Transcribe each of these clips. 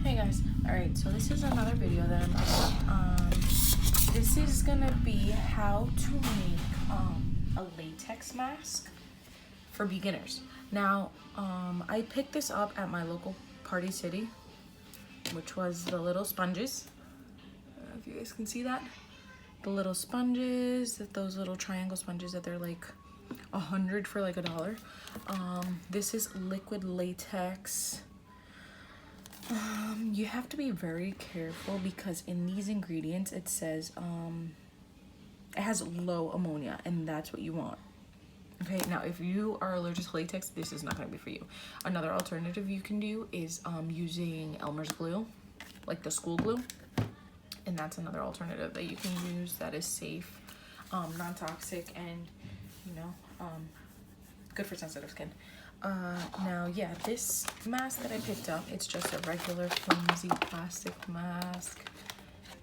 Hey guys, alright, so this is another video that I'm doing. This is gonna be how to make a latex mask for beginners. Now, I picked this up at my local Party City, which was the little sponges. I don't know if you guys can see that. The little sponges, those little triangle sponges that they're like 100 for like $1. This is liquid latex. You have to be very careful because in these ingredients it says it has low ammonia, and that's what you want. Okay, now if you are allergic to latex, this is not going to be for you. Another alternative you can do is using Elmer's glue, like the school glue, and that's another alternative that you can use that is safe, non-toxic, and good for sensitive skin. Now, yeah, this mask that I picked up, it's just a regular flimsy plastic mask.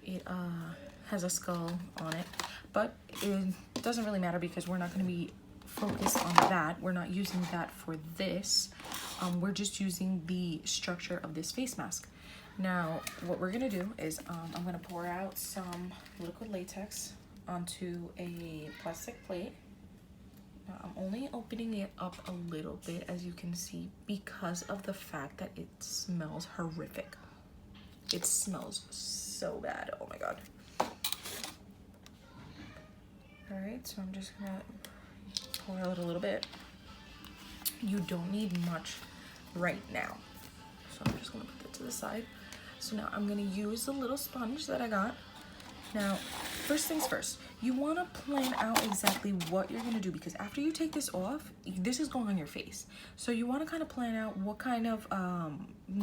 It has a skull on it, but it doesn't really matter because we're not going to be focused on that. We're not using that for this. We're just using the structure of this face mask. Now, what we're going to do is I'm going to pour out some liquid latex onto a plastic plate. I'm only opening it up a little bit, as you can see, because of the fact that it smells horrific. It smells so bad. Oh my god. Alright, so I'm just gonna pour out a little bit. You don't need much right now. So I'm just gonna put that to the side. So now I'm gonna use the little sponge that I got. Now, first things first, you want to plan out exactly what you're going to do, because after you take this off, this is going on your face. So you want to kind of plan out what kind of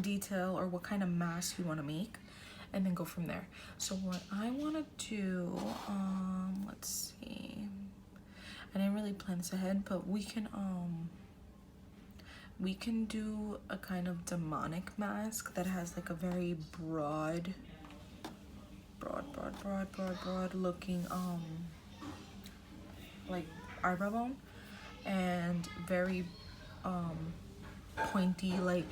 detail or what kind of mask you want to make, and then go from there. So what I want to do, let's see, I didn't really plan this ahead, but we can do a kind of demonic mask that has like a very broad looking like eyebrow bone, and very pointy like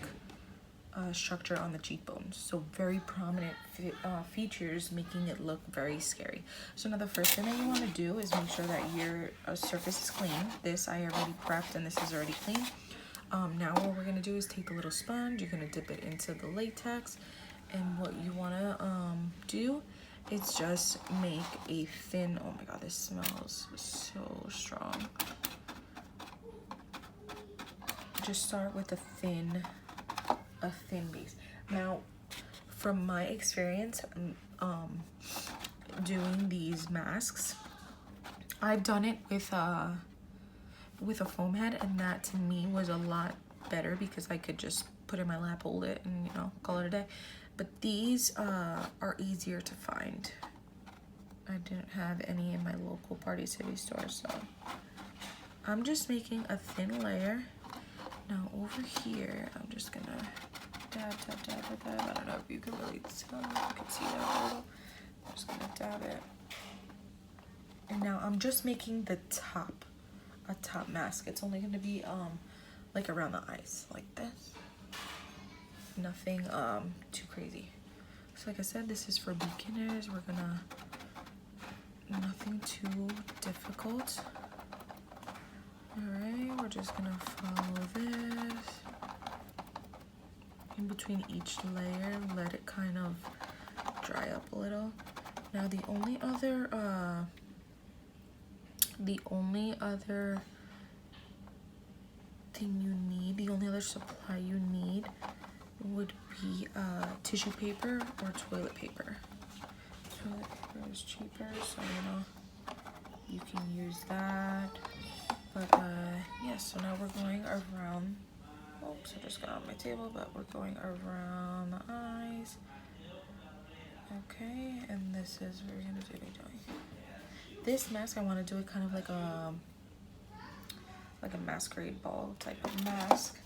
structure on the cheekbones, so very prominent features, making it look very scary. So now the first thing that you want to do is make sure that your surface is clean. This I already prepped and this is already clean. Now what we're going to do is take the little sponge, you're going to dip it into the latex, and what you want to do is just make a thin, oh my god, this smells so strong. Just start with a thin base. Now, from my experience doing these masks, I've done it with a foam head, and that to me was a lot better because I could just put it in my lap, hold it, and call it a day. But these are easier to find. I didn't have any in my local Party City store, so I'm just making a thin layer. Now over here, I'm just gonna dab. I don't know if you can really tell. You can see that a little. I'm just gonna dab it. And now I'm just making the top, a top mask. It's only gonna be like around the eyes, like this. Nothing too crazy. So like I said, this is for beginners. We're gonna, nothing too difficult. Alright, we're just gonna follow this in between each layer, let it kind of dry up a little. Now the only other thing you need, the only other supply you need would be tissue paper or toilet paper. Toilet paper is cheaper, so you can use that. But yeah, so now we're going around. Oops, I just got on my table, but we're going around the eyes. Okay, and this is what we're gonna do. This mask, I want to do it kind of like a masquerade ball type of mask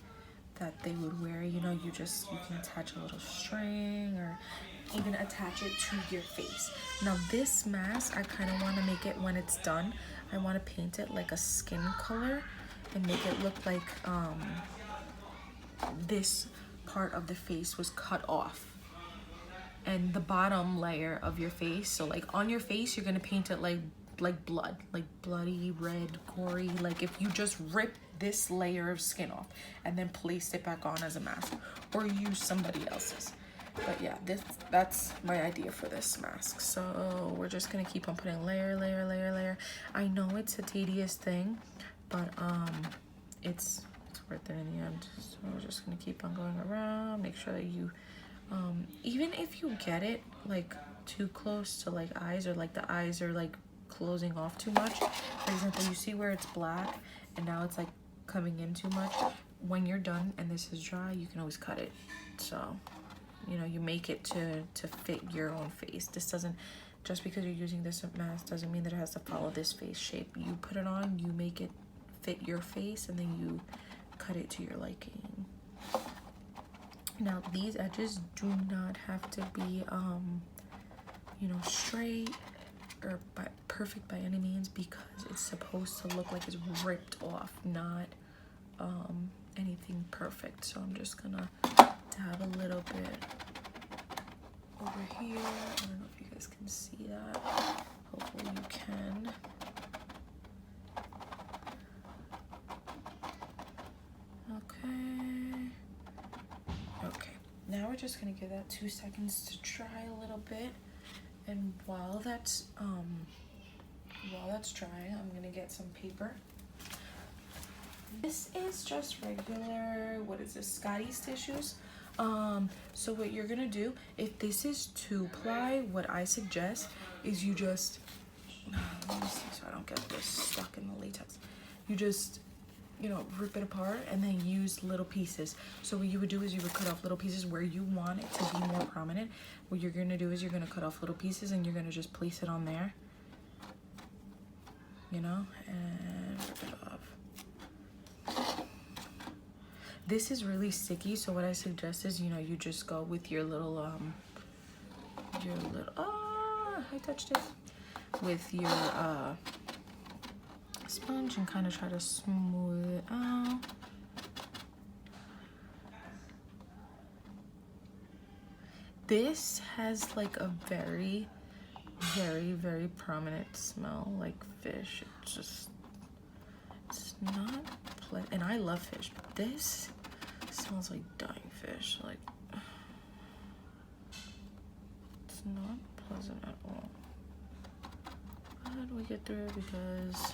that they would wear. You know, you can attach a little string or even attach it to your face. Now this mask, I kind of want to make it, when it's done, I want to paint it like a skin color and make it look like this part of the face was cut off, and the bottom layer of your face, so like on your face, you're gonna paint it like blood, like bloody red, gory, like if you just rip this layer of skin off and then place it back on as a mask, or use somebody else's. But yeah, that's my idea for this mask. So we're just gonna keep on putting layer, layer, layer, layer. I know it's a tedious thing, but it's worth it in the end. So we're just gonna keep on going around. Make sure that you even if you get it like too close to like eyes, or like the eyes are like closing off too much, for example, you see where it's black and now it's like coming in too much, when you're done and this is dry, you can always cut it. So you know, you make it to fit your own face. This doesn't, just because you're using this mask doesn't mean that it has to follow this face shape. You put it on, you make it fit your face, and then you cut it to your liking. Now these edges do not have to be you know, straight or perfect by any means, because it's supposed to look like it's ripped off, not anything perfect. So I'm just gonna dab a little bit over here. I don't know if you guys can see that. Hopefully you can. Okay, now we're just gonna give that 2 seconds to dry a little bit, and while that's drying, I'm gonna get some paper. This is just regular, what is this, Scotty's tissues. So what you're gonna do, if this is 2-ply, what I suggest is you just, let me see so I don't get this stuck in the latex. You just, you know, rip it apart and then use little pieces. So what you would do is you would cut off little pieces where you want it to be more prominent. What you're gonna do is you're gonna cut off little pieces and you're gonna just place it on there, you know, and rip it off. This is really sticky, so what I suggest is, you know, you just go with your little I touched it, with your sponge, and kind of try to smooth it out. This has like a very, very, very prominent smell, like fish. It's not pleasant, and I love fish, but this smells like dying fish. Like, it's not pleasant at all. How do we get through it? Because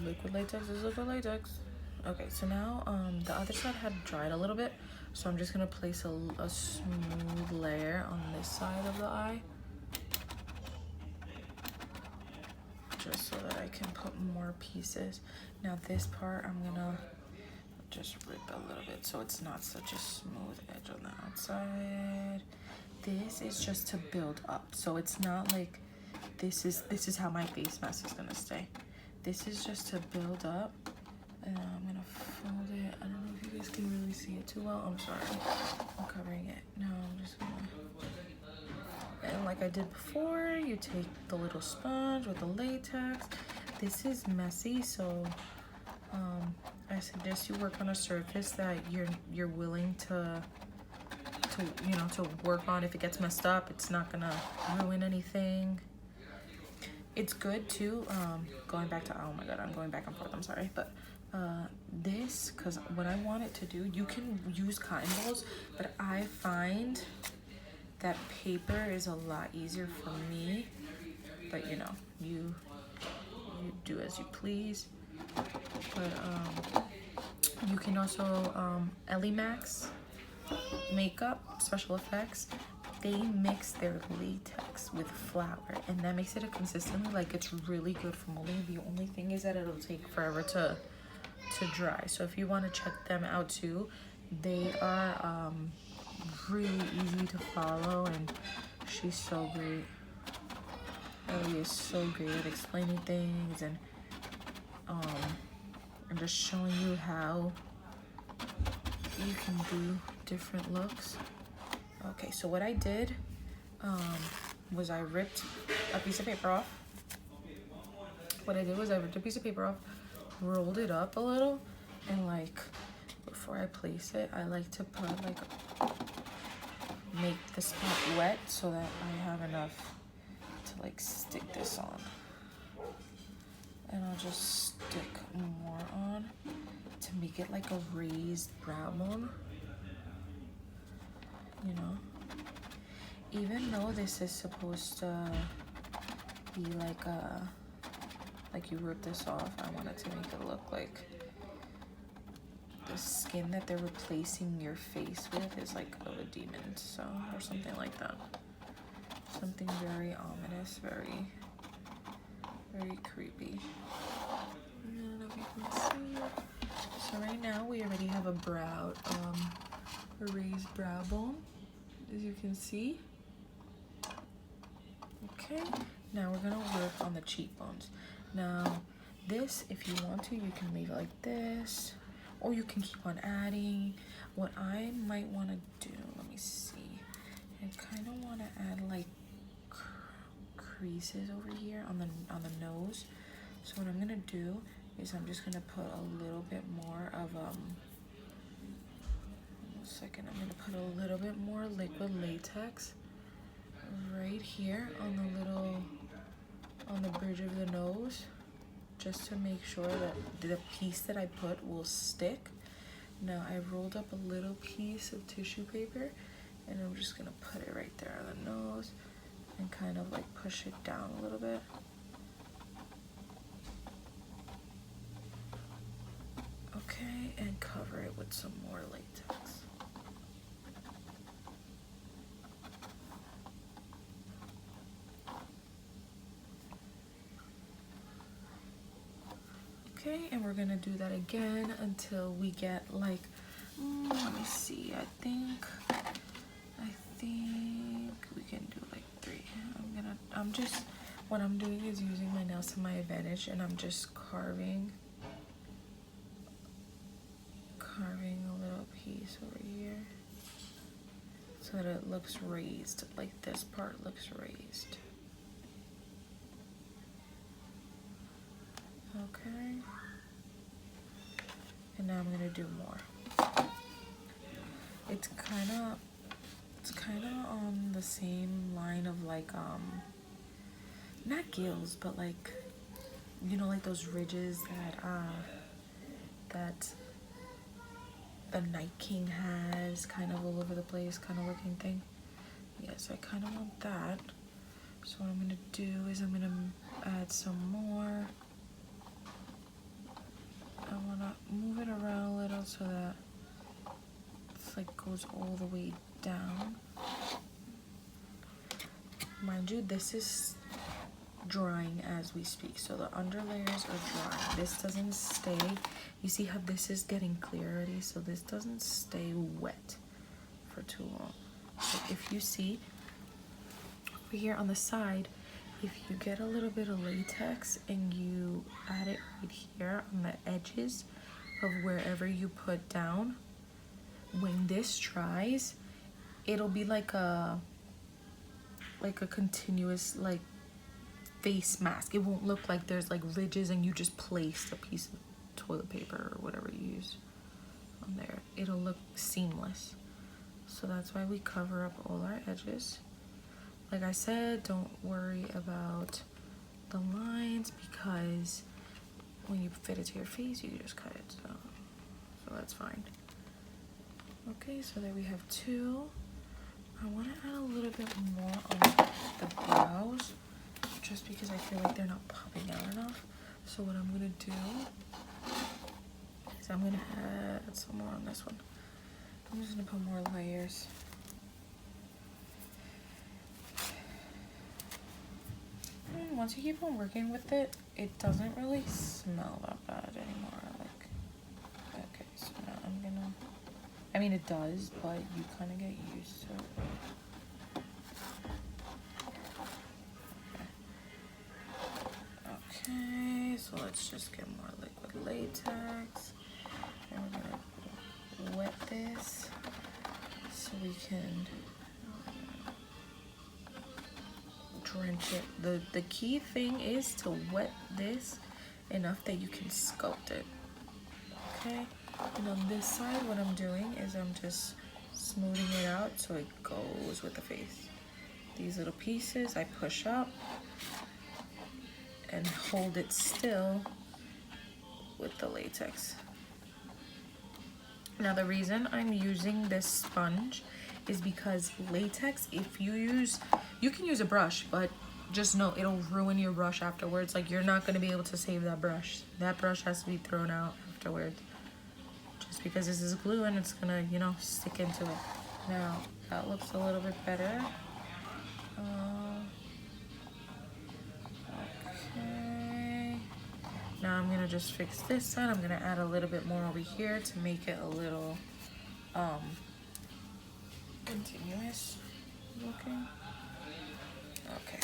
liquid latex is liquid latex. Okay, so now the other side had dried a little bit, so I'm just gonna place a smooth layer on this side of the eye, just so that I can put more pieces. Now this part, I'm gonna just rip a little bit so it's not such a smooth edge on the outside. This is just to build up, so it's not like this is how my face mask is gonna stay. This is just to build up, and I'm gonna fold it. I don't know if you guys can really see it too well. I'm sorry, I'm covering it. No, I'm just gonna, and like I did before, you take the little sponge with the latex. This is messy, so I suggest you work on a surface that you're willing to you know, to work on. If it gets messed up, it's not gonna ruin anything. It's good too, going back to, oh my god, I'm going back and forth, I'm sorry, but this, because what I want it to do, you can use cotton balls, but I find that paper is a lot easier for me. But you know, you do as you please. But you can also Ellie Max makeup special effects, they mix their latex wax with flour, and that makes it a consistently, like, it's really good for molding. The only thing is that it'll take forever to dry. So if you want to check them out too, they are really easy to follow, and she's so great. Ellie is so great at explaining things and just showing you how you can do different looks. Okay, so what I did was I ripped a piece of paper off. What I did was I ripped a piece of paper off, rolled it up a little, and like before I place it, I like to put like make the spot wet so that I have enough to like stick this on. And I'll just stick more on to make it like a raised brow bone, you know. Even though this is supposed to be like you rip this off, I wanted to make it look like the skin that they're replacing your face with is like of a demon, so, or something like that. Something very ominous, very creepy. I don't know if you can see it. So right now we already have a raised brow bone, as you can see. Okay, now we're gonna work on the cheekbones. Now this, if you want to, you can leave it like this, or you can keep on adding. What I might want to do, let me see, I kind of want to add like creases over here on the nose. So what I'm gonna do is I'm just gonna put a little bit more of I'm gonna put a little bit more liquid latex right here on the bridge of the nose, just to make sure that the piece that I put will stick. Now I rolled up a little piece of tissue paper, and I'm just gonna put it right there on the nose and kind of like push it down a little bit. Okay, and cover it with some more latex. Okay, and we're gonna do that again until we get like, let me see, I think we can do like 3. What I'm doing is using my nails to my advantage, and I'm just carving a little piece over here so that it looks raised, like this part looks raised. Okay, and now I'm gonna do more. It's kind of on the same line of like not gills, but like, you know, like those ridges that the Night King has, kind of all over the place kind of looking thing. Yes, I kind of want that. So what I'm gonna do is I'm gonna add some more. I wanna move it around a little so that it's like goes all the way down. Mind you, this is drying as we speak, so the under layers are drying. This doesn't stay, you see how this is getting clear already, so this doesn't stay wet for too long. So if you see over here on the side, if you get a little bit of latex and you add it right here on the edges of wherever you put down, when this dries, it'll be like a continuous like face mask. It won't look like there's like ridges and you just placed a piece of toilet paper or whatever you use on there. It'll look seamless. So that's why we cover up all our edges. Like I said, don't worry about the lines, because when you fit it to your face, you just cut it. So that's fine. Okay, so there we have 2. I want to add a little bit more on the brows, just because I feel like they're not popping out enough. So what I'm going to do is I'm going to add some more on this one. I'm just going to put more layers. once you keep on working with it, it doesn't really smell that bad anymore. Like, okay, so now I'm gonna, I mean it does, but you kind of get used to it. Okay, so let's just get more liquid latex. And we're gonna wet this so we can drench it. The key thing is to wet this enough that you can sculpt it. Okay, and on this side what I'm doing is I'm just smoothing it out so it goes with the face. These little pieces I push up and hold it still with the latex. Now the reason I'm using this sponge is because latex, if you use, you can use a brush, but just know it'll ruin your brush afterwards. Like, you're not gonna be able to save that brush. That brush has to be thrown out afterwards. Just because this is glue and it's gonna, you know, stick into it. Now, that looks a little bit better. Okay. Now I'm gonna just fix this side. I'm gonna add a little bit more over here to make it a little continuous looking. Okay.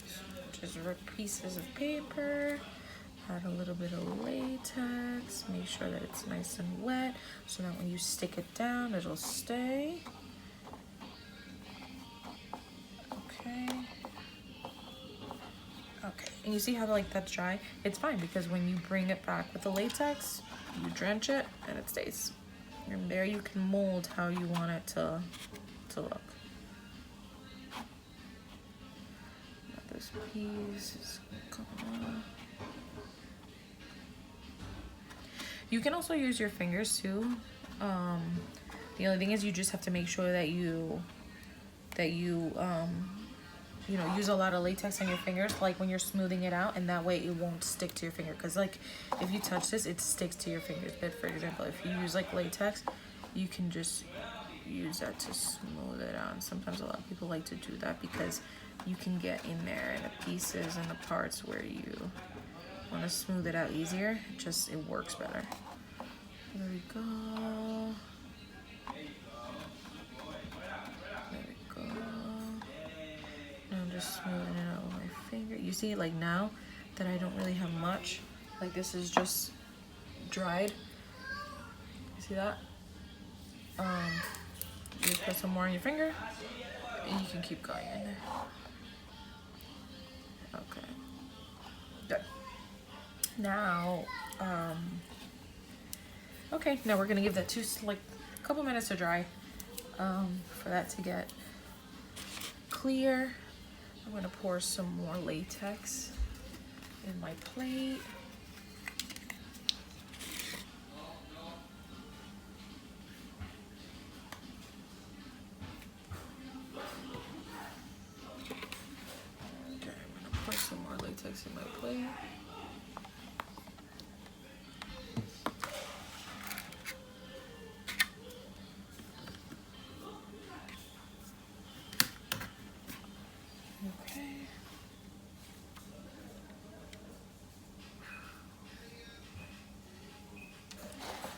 So just rip pieces of paper, add a little bit of latex, make sure that it's nice and wet so that when you stick it down, it'll stay. Okay. Okay, and you see how like that's dry? It's fine because when you bring it back with the latex, you drench it and it stays. And there you can mold how you want it to look. Now this piece is gonna... You can also use your fingers too. The only thing is you just have to make sure that you know, use a lot of latex on your fingers, like when you're smoothing it out, and that way it won't stick to your finger. Because like if you touch this, it sticks to your fingers. But for example, if you use like latex, you can just use that to smooth it out. And sometimes a lot of people like to do that because you can get in there in the pieces and the parts where you want to smooth it out easier. It works better. There we go. I'm just smoothing it out with my finger. You see, like now that I don't really have much, like this is just dried. You see that? You just put some more on your finger, and you can keep going in there. Okay. Good. Now, okay. Now we're gonna give that like a couple minutes to dry, for that to get clear. I'm gonna pour some more latex in my plate. Okay, I'm gonna pour some more latex in my plate.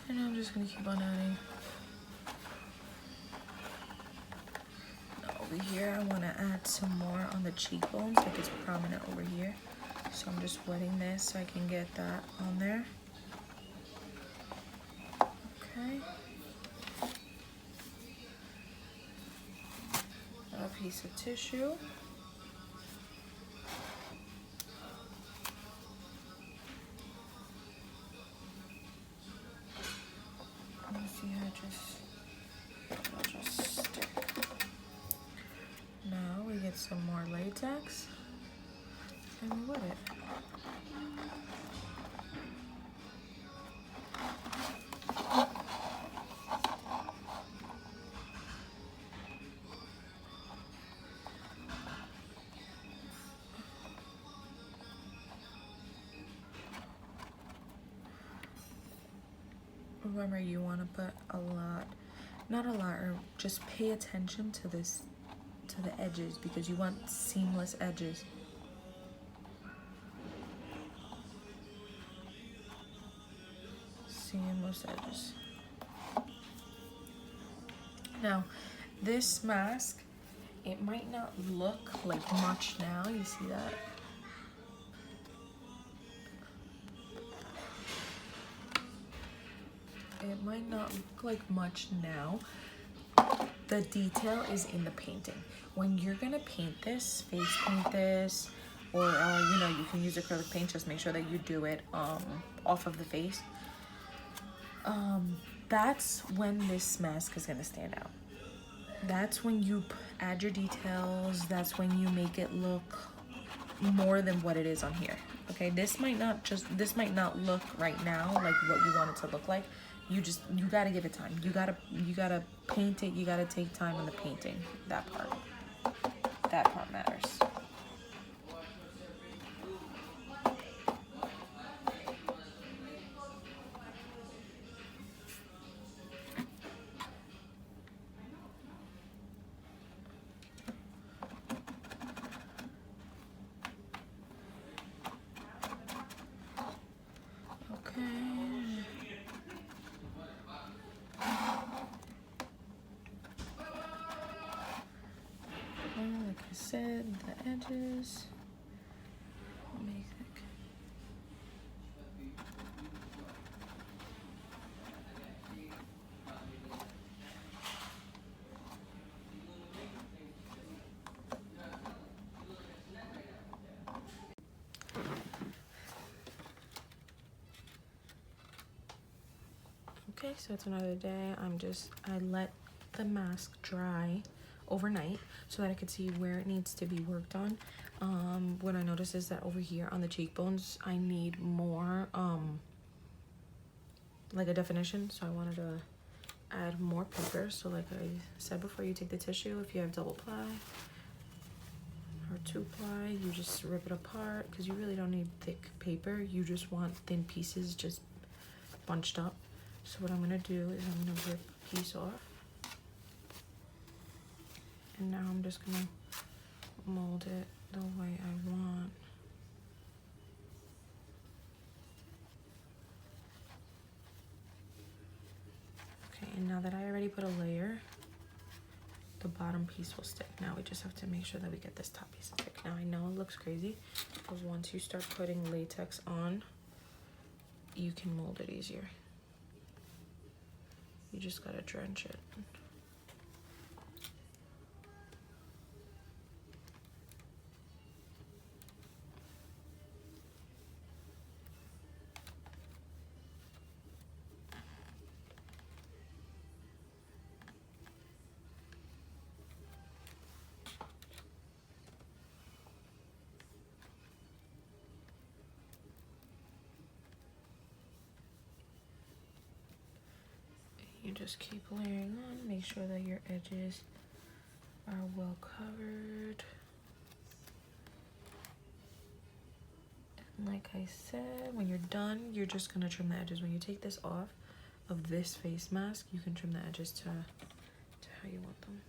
And I'm just gonna keep on adding. Now over here, I wanna add some more on the cheekbones, like it's prominent over here. So I'm just wetting this so I can get that on there. Okay. A piece of tissue. See how it'll just stick. Now we get some more latex and we wet it. Remember, you want to put a lot, not a lot, or just pay attention to this, to the edges, because you want seamless edges. seeing most edges. Now, this mask, it might not look like much now. You see that? It might not look like much now. The detail is in the painting. When you're gonna paint this, face paint this, or you know, you can use acrylic paint, just make sure that you do it off of the face. That's when this mask is gonna stand out. That's when you add your details. That's when you make it look more than what it is on here. Okay, this might not look right now like what you want it to look like. You gotta give it time. You gotta paint it. You gotta take time on the painting. That part matters. Like I said, the edges. Okay, so it's another day. I let the mask dry overnight so that I could see where it needs to be worked on. What I noticed is that over here on the cheekbones, I need more, like a definition. So I wanted to add more paper. So like I said before, you take the tissue, if you have double ply or 2-ply, you just rip it apart because you really don't need thick paper. You just want thin pieces just bunched up. So what I'm gonna do is I'm gonna rip a piece off. And now I'm just gonna mold it the way I want. Okay, and now that I already put a layer, the bottom piece will stick. Now we just have to make sure that we get this top piece to stick. Now I know it looks crazy, because once you start putting latex on, you can mold it easier. You just gotta drench it. You just keep layering on, make sure that your edges are well covered. And like I said, when you're done, you're just gonna trim the edges. When you take this off of this face mask, you can trim the edges to how you want them.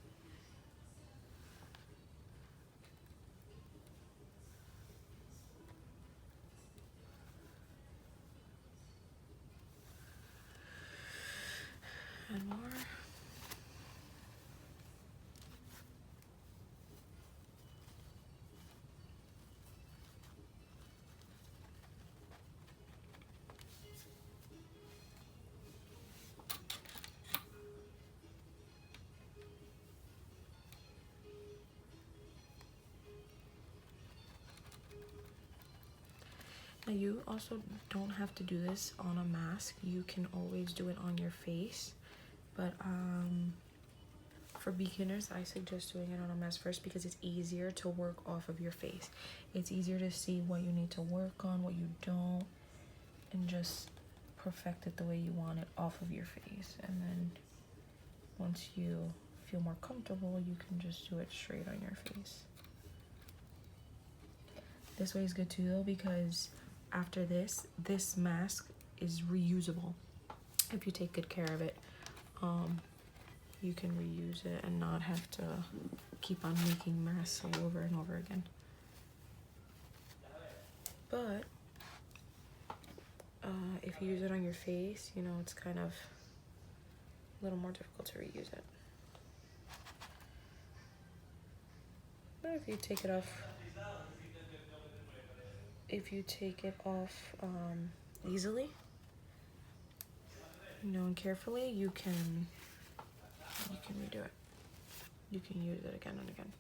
And more. Now you also don't have to do this on a mask. You can always do it on your face. But for beginners, I suggest doing it on a mask first because it's easier to work off of your face. It's easier to see what you need to work on, what you don't, and just perfect it the way you want it off of your face. And then once you feel more comfortable, you can just do it straight on your face. This way is good too though, because after this mask is reusable if you take good care of it. You can reuse it and not have to keep on making masks all over and over again. But if you use it on your face, you know, it's kind of a little more difficult to reuse it. But if you take it off, easily, you know, and carefully, you can redo it. You can use it again and again.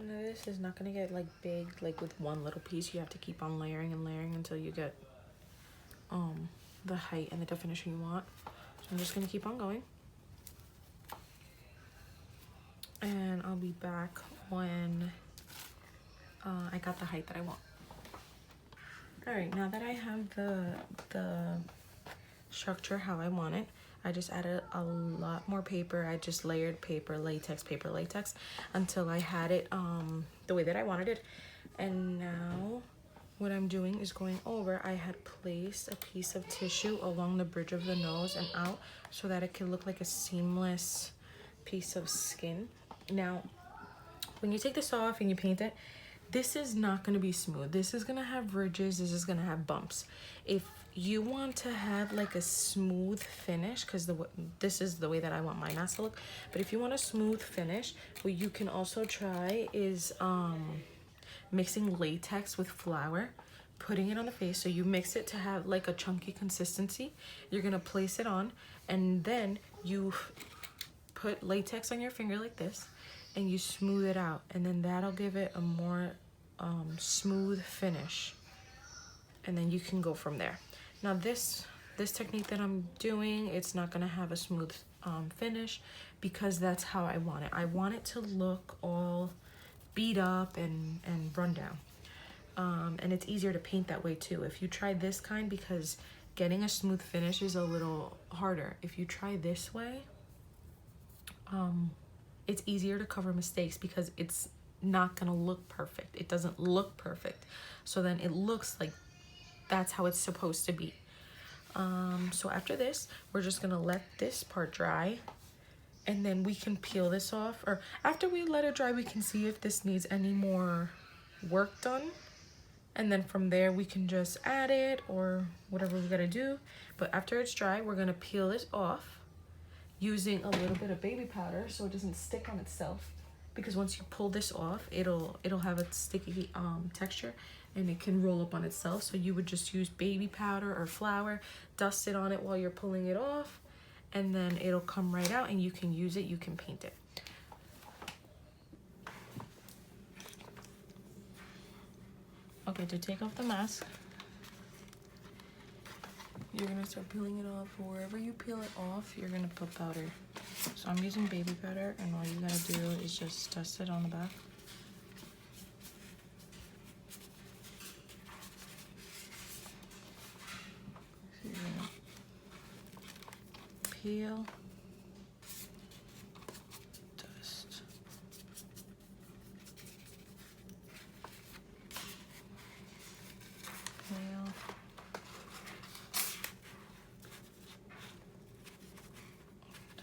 Now this is not gonna get like big, like with one little piece. You have to keep on layering and layering until you get the height and the definition you want. So I'm just gonna keep on going. And I'll be back when I got the height that I want. All right, now that I have the structure how I want it, I just added a lot more paper. I just layered paper, latex, until I had it the way that I wanted it. And now what I'm doing is going over. I had placed a piece of tissue along the bridge of the nose and out so that it could look like a seamless piece of skin. Now, when you take this off and you paint it, this is not going to be smooth. This is going to have ridges. This is going to have bumps. If you want to have like a smooth finish, because this is the way that I want my mask to look, but if you want a smooth finish, what you can also try is mixing latex with flour, putting it on the face. So you mix it to have like a chunky consistency. You're going to place it on, and then you put latex on your finger like this, and you smooth it out, and then that'll give it a more smooth finish, and then you can go from there. Now this technique that I'm doing, it's not gonna have a smooth finish because that's how I want it. I want it to look all beat up and run down, and it's easier to paint that way too. If you try this kind, because getting a smooth finish is a little harder. If you try this way, it's easier to cover mistakes because it's not gonna look perfect. It doesn't look perfect. So then it looks like that's how it's supposed to be. So after this, we're just gonna let this part dry, and then we can peel this off. Or after we let it dry, we can see if this needs any more work done. And then from there, we can just add it or whatever we gotta do. But after it's dry, we're gonna peel this off using a little bit of baby powder so it doesn't stick on itself, because once you pull this off, it'll have a sticky texture and it can roll up on itself. So you would just use baby powder or flour, dust it on it while you're pulling it off, and then it'll come right out and you can use it, you can paint it. Okay, to take off the mask, you're gonna start peeling it off. Wherever you peel it off, you're gonna put powder. So I'm using baby powder, and all you gotta do is just dust it on the back. So you're gonna peel, dust, peel,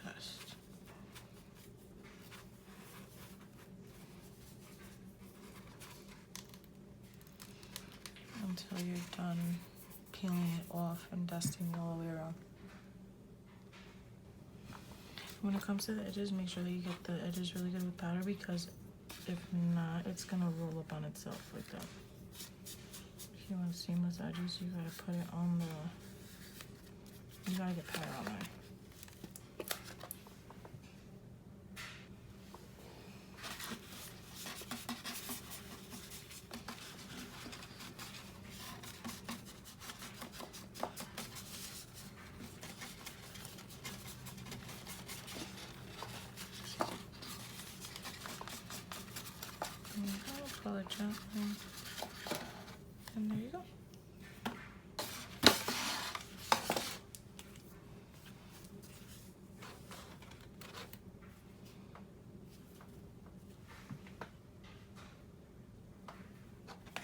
dust. Until you're done peeling it off and dusting all the way around. When it comes to the edges, make sure that you get the edges really good with powder, because if not, it's gonna roll up on itself like that. If you want seamless edges, you gotta put it on you gotta get powder on there. swirl it gently. And there you go.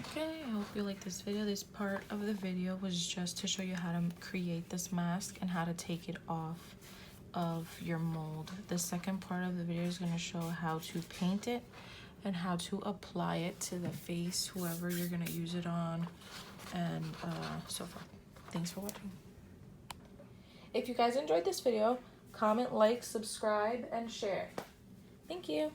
Okay, I hope you like this video. This part of the video was just to show you how to create this mask and how to take it off of your mold. The second part of the video is going to show how to paint it and how to apply it to the face, whoever you're going to use it on, and so forth. Thanks for watching. If you guys enjoyed this video, comment, like, subscribe, and share. Thank you.